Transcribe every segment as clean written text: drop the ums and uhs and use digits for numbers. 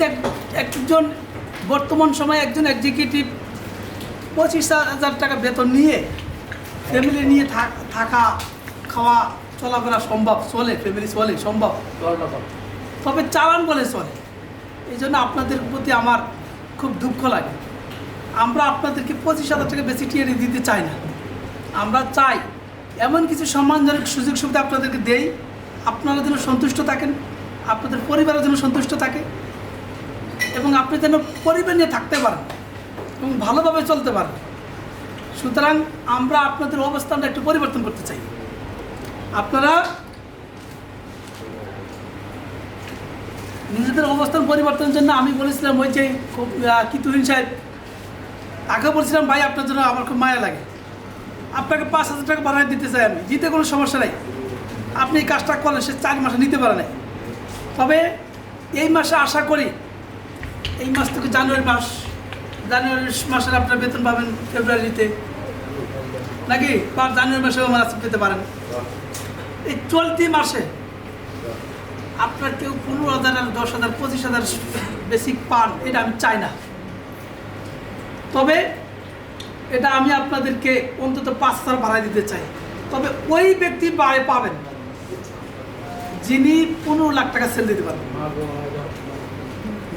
কিন্তু একজন বর্তমান সময়ে একজন এক্সিকিউটিভ 25,000 টাকা বেতন নিয়ে ফ্যামিলি নিয়ে থাকা খাওয়া চলাফেরা সম্ভব, চলে ফ্যামিলি চলে সম্ভব, তবে চালান বলে চলে। এই জন্য আপনাদের প্রতি আমার খুব দুঃখ লাগে। আমরা আপনাদেরকে 25,000 টাকা বেশি টিয়ারি দিতে চাই না। আমরা চাই এমন কিছু সম্মানজনক সুযোগ সুবিধা আপনাদেরকে দেই, আপনারা যেন সন্তুষ্ট থাকেন, আপনাদের পরিবারের যেন সন্তুষ্ট থাকে এবং আপনি যেন পরিবার নিয়ে থাকতে পারেন এবং ভালোভাবে চলতে পারেন। সুতরাং আমরা আপনাদের অবস্থানটা একটু পরিবর্তন করতে চাই। আপনারা নিজেদের অবস্থান পরিবর্তনের জন্য আমি বলেছিলাম ওই যে কি তুহিন সাহেব, তাকে বলছিলাম ভাই আপনার জন্য আমার খুব মায়া লাগে, আপনাকে 5,000 টাকা বাড়াই দিতে চাই আমি, দিতে কোনো সমস্যা নেই, আপনি এই কাজটা করলে সে 4 মাসে নিতে পারে নাই। তবে এই মাসে আশা করি এই মাস থেকে জানুয়ারি মাসের আপনার বেতন পাবেন ফেব্রুয়ারিতে, নাকি জানুয়ারি মাসেও আমার পেতে পারেন। এই চলতি মাসে আপনার কেউ 15,000 আর 10,000 25,000 বেসিক পান, এটা আমি চাই না। তবে এটা আমি আপনাদেরকে অন্তত 5,000 বাড়াই দিতে চাই। তবে ওই ব্যক্তি পাবেন যিনি 15 লাখ টাকা সেল দিতে পারবেন।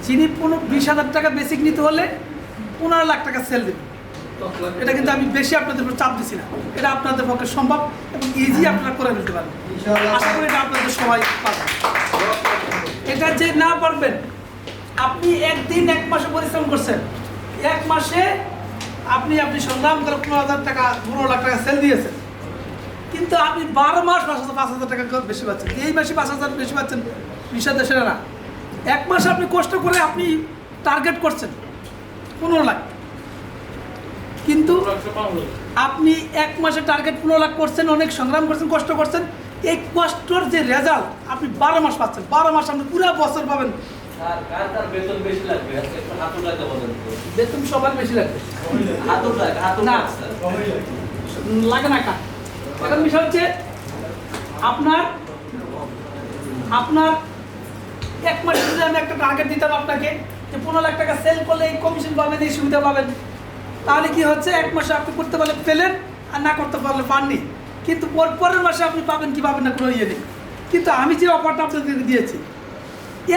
যিনি 20,000 টাকা বেসিক নিতে হলে 15 লাখ টাকা সেল দেবেন। এটা কিন্তু আমি বেশি আপনাদের উপর চাপ দিচ্ছি না, এটা আপনাদের পক্ষে সম্ভব এবং ইজি আপনারা করে ফেলতে পারবেন। আশা করি এটা আপনাদের সবাই পাবেন। এটা যে না পারবেন, আপনি একদিন 1 মাসে পরিশ্রম করছেন, 1 মাসে আপনি সংগ্রাম করে 15,000 টাকা 15 লাখ টাকা সেল দিয়েছেন, কিন্তু আপনি 12 মাস 5,000 টাকা বেশি পাচ্ছেন। এই মাসে 5,000 বেশি পাচ্ছেন, 20,000 সেটা না। 1 মাসে আপনি কষ্ট করে আপনি টার্গেট করছেন 15 লাখ, কিন্তু আপনি 1 মাসে টার্গেট 15 লাখ করছেন, অনেক সংগ্রাম করছেন, কষ্ট করছেন, এই কষ্টর যে রেজাল্ট আপনি 12 মাস পাচ্ছেন। 12 মাস আপনি পুরো বছর পাবেন। বেতন সবার বেশি লাগবে না, লাগে না কার। এখন বিষয় হচ্ছে আপনার 1 মাসে যদি আমি একটা টার্গেট দিতাম আপনাকে যে 15 লাখ টাকা সেল করলে এই কমিশন পাবেন, এই সুবিধা পাবেন, তাহলে কি হচ্ছে 1 মাসে আপনি করতে পারলে পেলেন আর না করতে পারলে পাননি। কিন্তু পরের মাসে আপনি পাবেন কি পাবেন না কোনো ইয়ে নেই। কিন্তু আমি যে অফারটা আপনাদেরকে দিয়েছি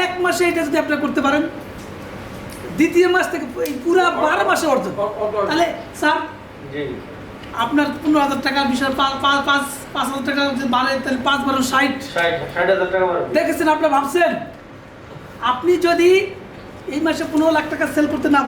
1 মাসে এটা যদি আপনি করতে পারেন, দ্বিতীয় মাস থেকে পুরো 12 মাসে অর্জন, তাহলে স্যার আপনার 15,000 টাকা বিষয় 5,000 টাকা যদি বাড়ে তাহলে 5 × 60,000 টাকা দেখেছেন। আপনার ভাবছেন আপনি যদি এই মাসে 15 লাখ টাকা সেল করতে না